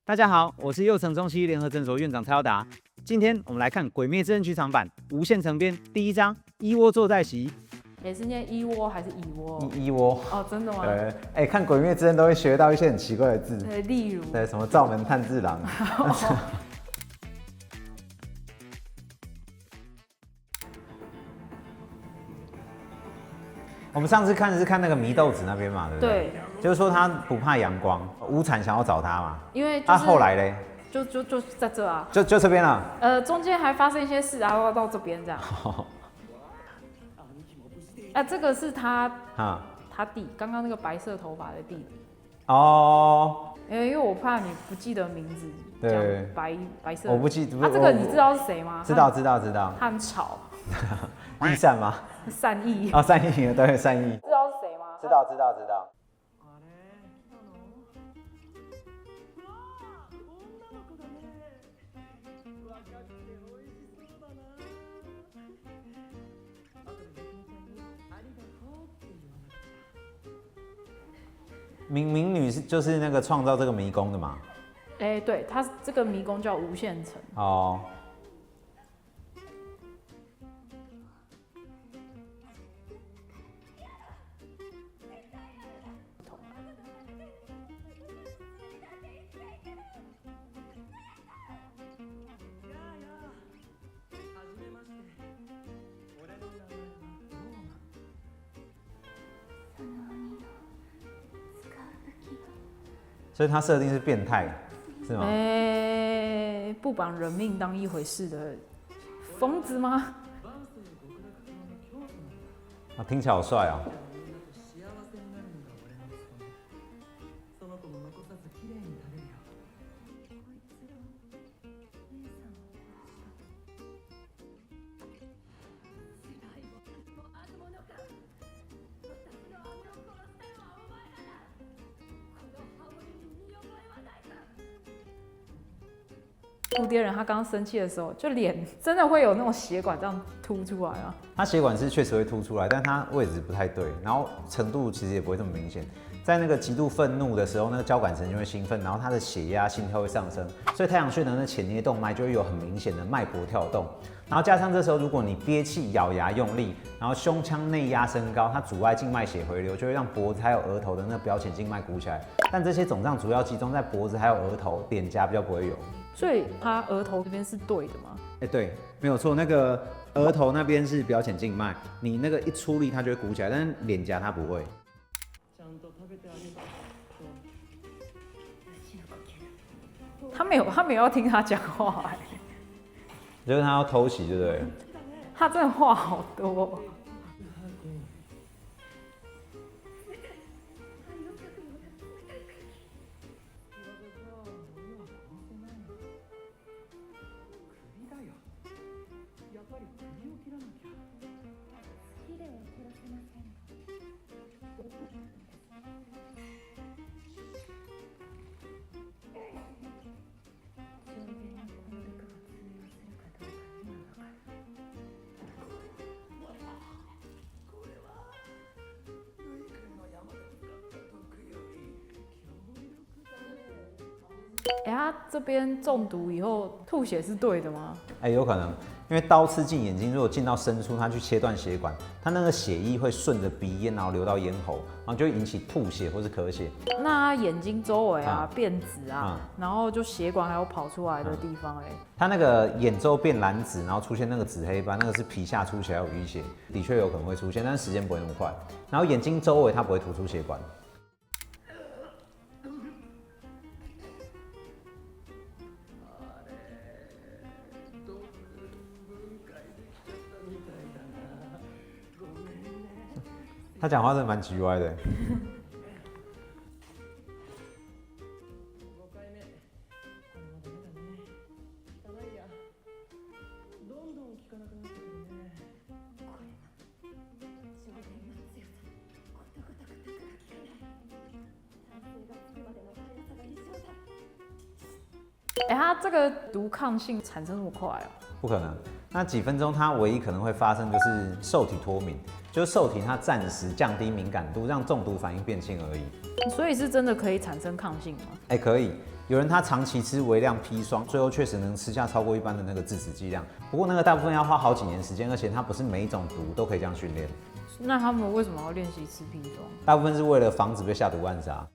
大家好，我是佑成中西医联合诊所院长蔡耀达。今天我们来看《鬼灭之刃》剧场版无限城篇第1章一窝坐在席。是念一窝还是蚁窝？一窝哦，真的吗？对，看《鬼灭之刃》都会学到一些很奇怪的字。对，例如对，什么灶门炭治郎。我们上次看的是看那个祢豆子那边嘛，对不对？对，就是说他不怕阳光，无产想要找他嘛。因为就是后来嘞，就在这啊，就这边了。中间还发生一些事，然后到这边这样。这个是他弟，刚刚那个白色头发的弟弟。哦。因为我怕你不记得名字，对，白色。我不记得。这个你知道是谁吗？知道。他很吵。一善吗？善意。哦，善意，对，善意。知道是谁吗？知道。冥女就是那个创造这个迷宫的嘛？对，它这个迷宫叫无限城。哦。所以他设定是变态，是吗？不把人命当一回事的疯子吗？听起来好帅哦。蝴蝶人他刚刚生气的时候，就脸真的会有那种血管这样凸出来啊。他血管是确实会凸出来，但他位置不太对，然后程度其实也不会这么明显。在那个极度愤怒的时候，那个交感神经会兴奋，然后他的血压、心跳会上升，所以太阳穴的那前颞动脉就会有很明显的脉搏跳动。然后加上这时候，如果你憋气、咬牙用力，然后胸腔内压升高，它阻碍静脉血回流，就会让脖子还有额头的那表浅静脉鼓起来。但这些肿胀主要集中在脖子还有额头，脸颊比较不会有。所以他额头这边是对的吗？对，没有错，那个额头那边是表浅静脉，你那个一出力它就会鼓起来，但是脸颊它不会。他没有要听他讲话就是他要偷袭，对不对？他真的话好多。他这边中毒以后吐血是对的吗？有可能，因为刀刺进眼睛，如果进到深处，它去切断血管，它那个血液会顺着鼻咽，然后流到咽喉，然后就会引起吐血或是咳血。那眼睛周围变紫啊，然后就血管还有跑出来的地方它那个眼周变蓝紫，然后出现那个紫黑斑，那个是皮下出血还有淤血，的确有可能会出现，但是时间不会那么快。然后眼睛周围它不会突出血管。他讲话真的蛮奇怪的。它这个毒抗性产生那么快啊？不可能。那几分钟，它唯一可能会发生就是受体脱敏，就是受体它暂时降低敏感度，让中毒反应变轻而已。所以是真的可以产生抗性吗？可以。有人他长期吃微量砒霜，最后确实能吃下超过一般的那个致死剂量。不过那个大部分要花好几年时间，而且它不是每一种毒都可以这样训练。那他们为什么要练习吃砒霜？大部分是为了防止被下毒暗杀。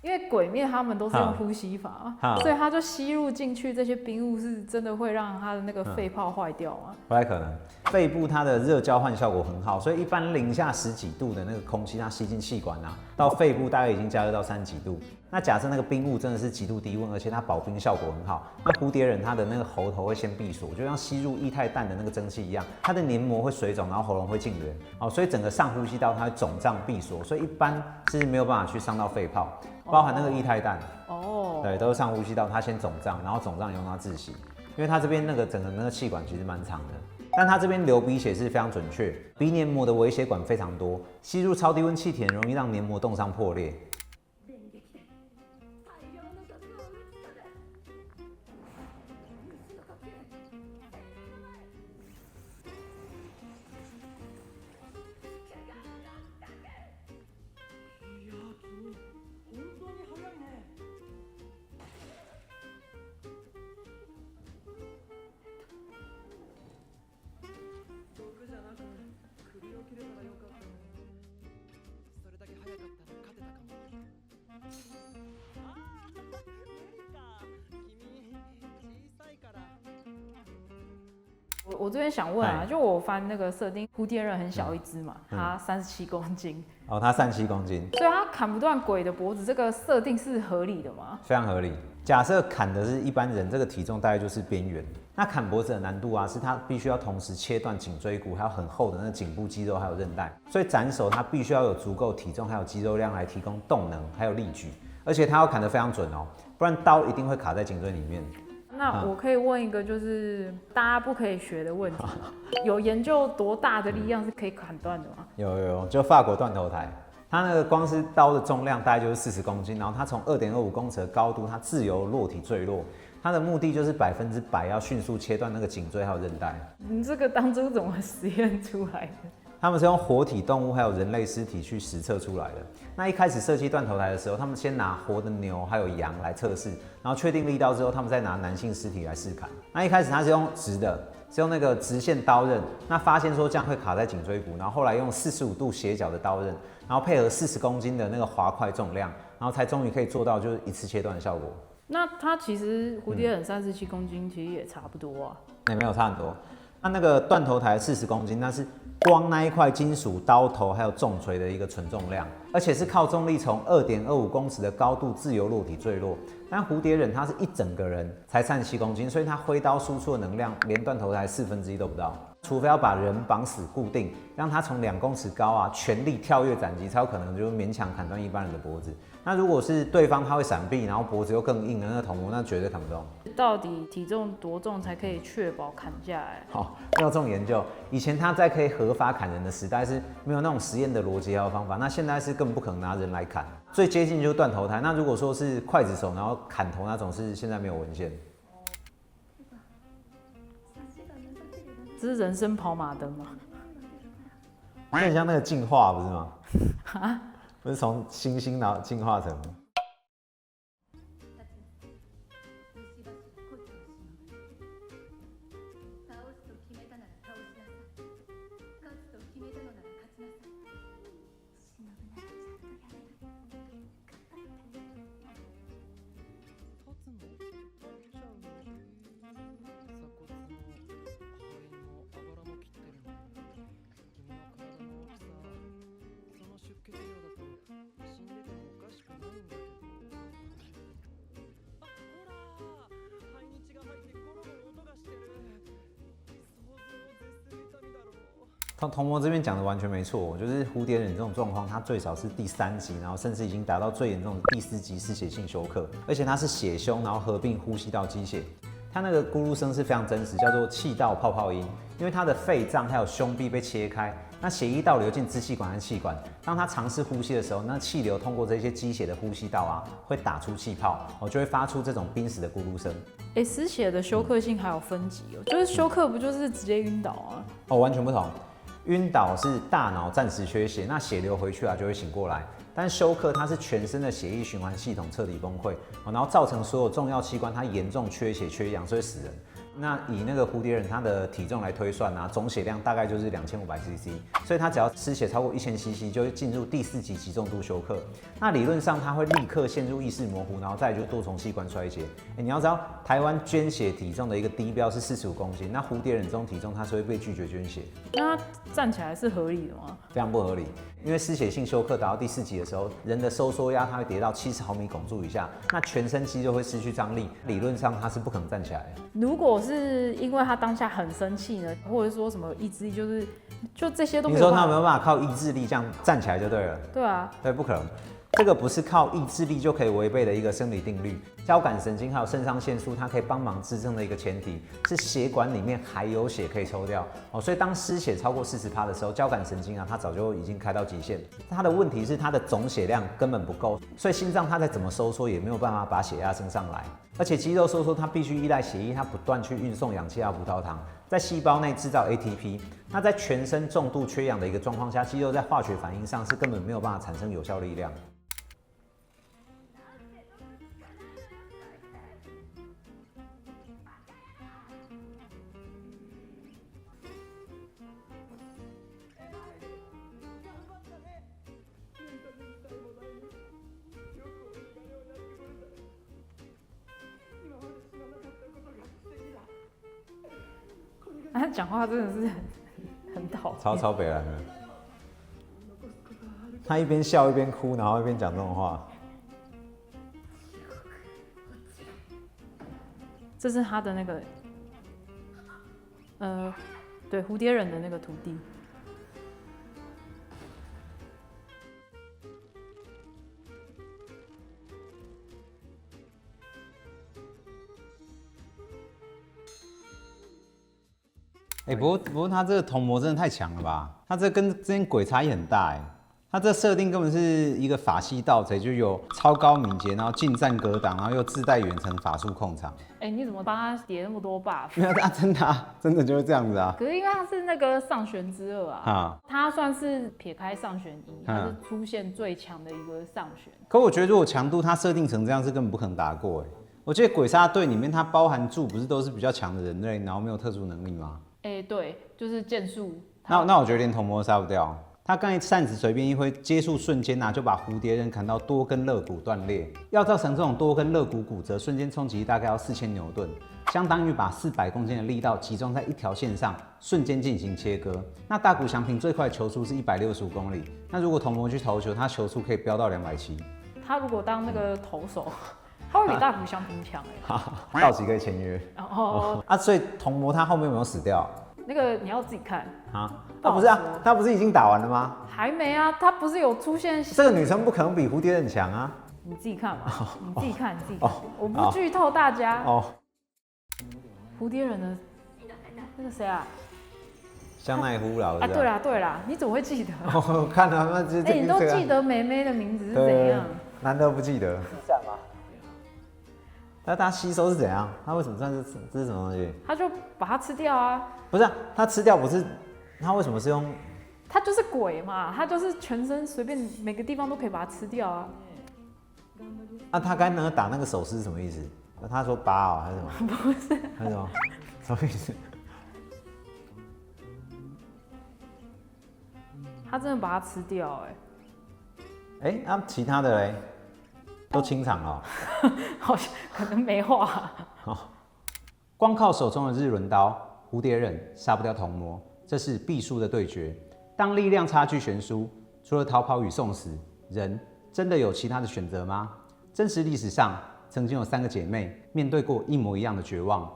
因为鬼灭他们都是用呼吸法，所以他就吸入进去这些冰雾，是真的会让他的那个肺泡坏掉吗？不太可能，肺部它的热交换效果很好，所以一般零下10几度的那个空气，它吸进气管啊，到肺部大概已经加热到30几度。那假设那个冰雾真的是极度低温，而且它保冰效果很好，那蝴蝶忍它的那个喉头会先闭锁，就像吸入液态氮的那个蒸汽一样，它的黏膜会水肿，然后喉咙会痉挛，哦，所以整个上呼吸道它会肿胀闭锁，所以一般是没有办法去伤到肺泡，包含那个液态氮，对，都是上呼吸道，它先肿胀，然后肿胀以后它窒息，因为它这边那个整个那个气管其实蛮长的。但它这边流鼻血是非常准确，鼻黏膜的微血管非常多，吸入超低温气体很容易让黏膜冻伤破裂。我这边想问啊，就我翻那个设定，蝴蝶忍很小一只嘛，它37公斤，哦，它37公斤，所以它砍不断鬼的脖子，这个设定是合理的吗？非常合理。假设砍的是一般人，这个体重大概就是边缘。那砍脖子的难度啊，是它必须要同时切断颈椎骨，还有很厚的那颈部肌肉，还有韧带。所以斩首它必须要有足够体重，还有肌肉量来提供动能，还有力矩。而且它要砍得非常准哦，不然刀一定会卡在颈椎里面。那我可以问一个，就是大家不可以学的问题，有研究多大的力量是可以砍断的吗？有，就法国断头台，它那个光是刀的重量大概就是40公斤，然后它从2.25公尺的高度，它自由落体坠落，它的目的就是100%要迅速切断那个颈椎还有韧带。你这个当初怎么实验出来的？他们是用活体动物还有人类尸体去实测出来的。那一开始设计断头台的时候，他们先拿活的牛还有羊来测试，然后确定力道之后，他们再拿男性尸体来试砍。那一开始他是用直的，是用那个直线刀刃，那发现说这样会卡在颈椎骨，然后后来用45度斜角的刀刃，然后配合40公斤的那个滑块重量，然后才终于可以做到就是一次切断的效果。那它其实蝴蝶忍37公斤，其实也差不多啊。也没有差很多。那个断头台40公斤，那是光那一块金属刀头还有重锤的一个纯重量，而且是靠重力从2.25公尺的高度自由落体坠落。但蝴蝶忍它是一整个人才37公斤，所以它挥刀输出的能量连断头台1/4都不到，除非要把人绑死固定，让他从2公尺高啊全力跳跃斩击，才有可能就勉强砍断一般人的脖子。那如果是对方他会闪避，然后脖子又更硬的那个头目，那绝对砍不动。到底体重多重才可以确保砍下来？好，没有这种研究。以前他在可以合法砍人的时代是没有那种实验的逻辑还有方法，那现在是根本不可能拿人来砍。最接近就是断头台。那如果说是刽子手然后砍头那种，是现在没有文献。这是人生跑马灯吗？很像那个进化不是吗？啊？不是从猩猩然后进化成。童魔这边讲的完全没错，就是蝴蝶忍这种状况，它最少是第3级，然后甚至已经达到最严重的第4级失血性休克，而且它是血胸，然后合并呼吸道机械。它那个咕噜声是非常真实，叫做气道泡泡音，因为它的肺脏还有胸壁被切开，那血液倒流进支气管和气管，当它尝试呼吸的时候，那气流通过这些积血的呼吸道啊，会打出气泡，就会发出这种濒死的咕噜声。失血的休克性还有分级哦，就是休克不就是直接晕倒啊？完全不同。晕倒是大脑暂时缺血，那血流回去啊就会醒过来。但休克它是全身的血液循环系统彻底崩溃，然后造成所有重要器官它严重缺血缺氧，所以死人。那以那个蝴蝶人他的体重来推算啊，总血量大概就是2500cc，所以他只要失血超过1000cc，就会进入第4级极重度休克。那理论上他会立刻陷入意识模糊，然后再来就多重器官衰竭。你要知道，台湾捐血体重的一个低标是45公斤，那蝴蝶人这种体重他是会被拒绝捐血。那他站起来是合理的吗？非常不合理。因为失血性休克达到第4级的时候，人的收缩压它会跌到70毫米汞柱以下，那全身肌肉会失去张力，理论上它是不可能站起来的。如果是因为他当下很生气呢，或者说什么意志力，就这些都没有办法。你说他没有办法靠意志力这样站起来就对了？对啊，对，不可能。这个不是靠意志力就可以违背的一个生理定律。交感神经还有肾上腺素，它可以帮忙支撑的一个前提是血管里面还有血可以抽掉所以当失血超过40%的时候，交感神经啊，它早就已经开到极限。它的问题是它的总血量根本不够，所以心脏它再怎么收缩也没有办法把血压升上来。而且肌肉收缩它必须依赖血液，它不断去运送氧气和葡萄糖，在细胞内制造 ATP。那在全身重度缺氧的一个状况下，肌肉在化学反应上是根本没有办法产生有效力量。他讲话真的是很讨厌，超北蓝的。他一边笑一边哭，然后一边讲这种话。这是他的那个，对，蝴蝶人的那个徒弟。不过他这个童魔真的太强了吧？他这跟之前鬼差异很大他这设定根本是一个法系盗贼，就有超高敏捷，然后近战格挡，然后又自带远程法术控场。你怎么帮他叠那么多 buff？ 没有，真的就是这样子啊。可是因为他是那个上弦之二啊，他算是撇开上弦一，他是出现最强的一个上弦。可我觉得如果强度他设定成这样，是根本不可能打过我记得鬼杀队里面它包含住不是都是比较强的人类，然后没有特殊能力吗？对，就是剑术。那我觉得连童魔都杀不掉。他刚才扇子随便一挥，接触瞬间就把蝴蝶人砍到多根肋骨断裂。要造成这种多根肋骨骨折，瞬间冲击大概要4000牛顿，相当于把400公斤的力道集中在一条线上，瞬间进行切割。那大谷翔平最快球速是165公里，那如果童魔去投球，他球速可以飙到270。他如果当那个投手，他会比大谷翔平强到期可以签约。所以童魔他后面有没有死掉？那个你要自己看他不是已经打完了吗？还没啊，他不是有出现？这个女生不可能比蝴蝶人强啊！你自己看嘛，你自己看，我不剧透大家。蝴蝶人的那个谁啊？香奈乎老师对啦，你怎么会记得？我看了，那你都记得妹妹的名字是怎样？难得不记得？那它吸收是怎样？它为什么这是什么东西？他就把它吃掉啊！不是它吃掉不是？它为什么是用？它就是鬼嘛，它就是全身随便每个地方都可以把它吃掉啊！他刚才打那个手势是什么意思？他说拔还是什么？不是，还是什么？什么意思？他真的把它吃掉那其他的嘞？都清场了，好像可能没话。光靠手中的日轮刀，蝴蝶忍杀不掉童魔，这是必输的对决。当力量差距悬殊，除了逃跑与送死，人真的有其他的选择吗？真实历史上曾经有3个姐妹面对过一模一样的绝望。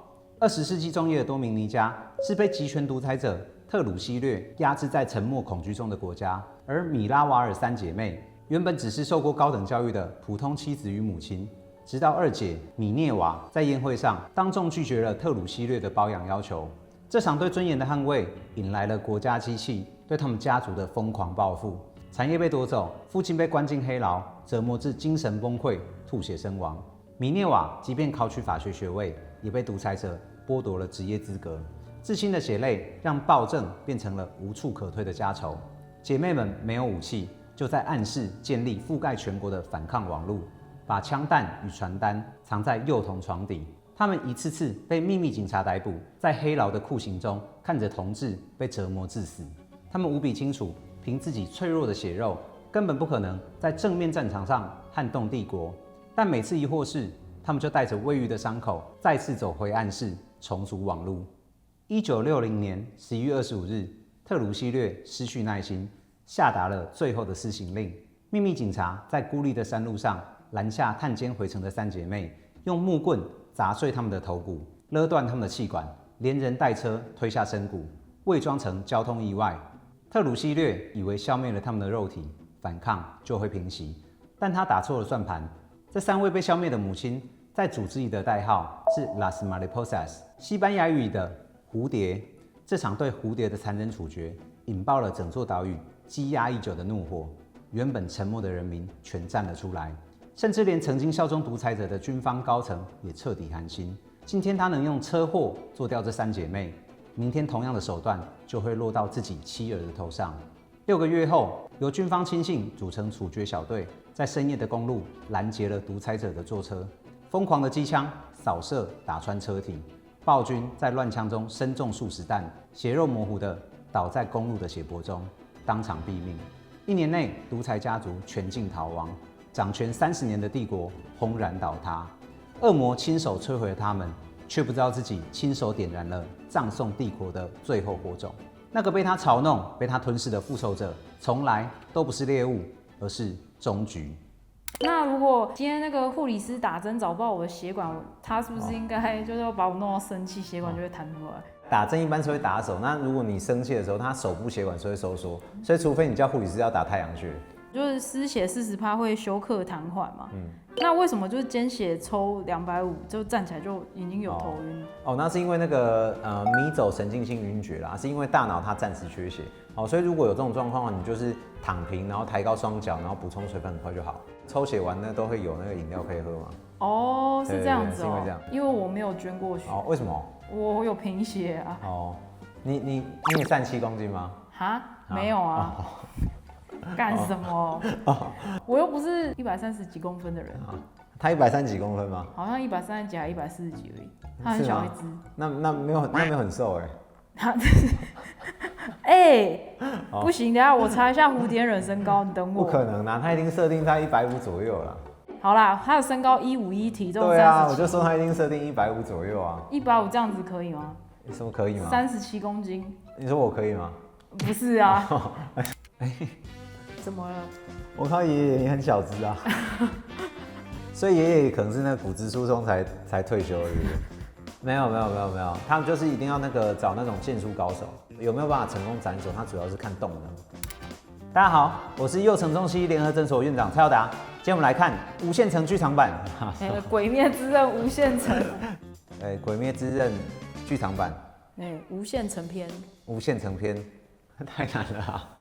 20世纪中叶的多明尼加是被极权独裁者特鲁西略压制在沉默恐惧中的国家，而米拉瓦尔3姐妹原本只是受过高等教育的普通妻子与母亲，直到二姐米涅瓦在宴会上当众拒绝了特鲁西略的包养要求。这场对尊严的捍卫引来了国家机器对他们家族的疯狂报复，产业被夺走，父亲被关进黑牢，折磨至精神崩溃，吐血身亡。米涅瓦即便考取法学学位，也被独裁者剥夺了职业资格。至亲的血泪让暴政变成了无处可退的家仇。姐妹们没有武器，就在暗室建立覆盖全国的反抗网路，把枪弹与传单藏在幼童床底。他们一次次被秘密警察逮捕，在黑牢的酷刑中看着同志被折磨致死。他们无比清楚，凭自己脆弱的血肉，根本不可能在正面战场上撼动帝国。但每次一获释，他们就带着未愈的伤口，再次走回暗室，重组网路。1960年11月25日，特鲁西略失去耐心，下达了最后的施行令。秘密警察在孤立的山路上拦下探监回城的三姐妹，用木棍砸碎他们的头骨，勒断他们的气管，连人带车推下深谷，伪装成交通意外。特鲁西略以为消灭了他们的肉体，反抗就会平息，但他打错了算盘。这3位被消灭的母亲，在组织里的代号是 Las Mariposas， 西班牙语里的蝴蝶。这场对蝴蝶的残忍处决，引爆了整座岛屿积压已久的怒火。原本沉默的人民全站了出来，甚至连曾经效忠独裁者的军方高层也彻底寒心。今天他能用车祸做掉这3姐妹，明天同样的手段就会落到自己妻儿的头上。6个月后，由军方亲信组成处决小队，在深夜的公路拦截了独裁者的坐车，疯狂的机枪扫射打穿车体，暴君在乱枪中身中数十弹，血肉模糊的倒在公路的血泊中，当场毙命。1年内，独裁家族全境逃亡，掌权30年的帝国轰然倒塌。恶魔亲手摧毁了他们，却不知道自己亲手点燃了葬送帝国的最后火种。那个被他嘲弄、被他吞噬的复仇者，从来都不是猎物，而是终局。那如果今天那个护理师打针找不到我的血管，他是不是应该就是要把我弄到生气，血管就会弹出来？打针一般是会打手，那如果你生气的时候，他手部血管是会收缩，所以除非你叫护理师要打太阳穴。就是失血40%会休克瘫痪嘛。那为什么就是间血抽250就站起来就已经有头晕？那是因为那个迷走神经性晕厥啦，是因为大脑它暂时缺血。所以如果有这种状况，你就是躺平，然后抬高双脚，然后补充水分，很快就好。抽血完呢都会有那个饮料可以喝嘛。哦，是这样子哦。是因为这样。因为我没有捐过血。为什么？我有贫血啊。你也37公斤吗？哈，没有啊。干什么？我又不是130几公分的人。他130几公分吗？好像130几还140几而已。他很小一只。那没有很瘦不行，等一下我查一下蝴蝶忍身高，你等我。不可能啦，他一定设定在150左右啦。好啦，他的身高151，体重37。对啊，我就说他一定设定150左右啊。150这样子可以吗？什么可以吗？37公斤。你说我可以吗？不是啊。怎么了？我靠，爷爷也很小只啊。所以爷爷可能是那个骨质疏松才退休的。没有，他们就是一定要找那种剑术高手，有没有办法成功斩首？他主要是看动能。大家好，我是佑成中西联合诊所院长蔡耀达，今天我们来看无限城剧场版《鬼灭之刃》无限城。鬼灭之刃剧场版。无限城篇。无限城篇，太难了啊。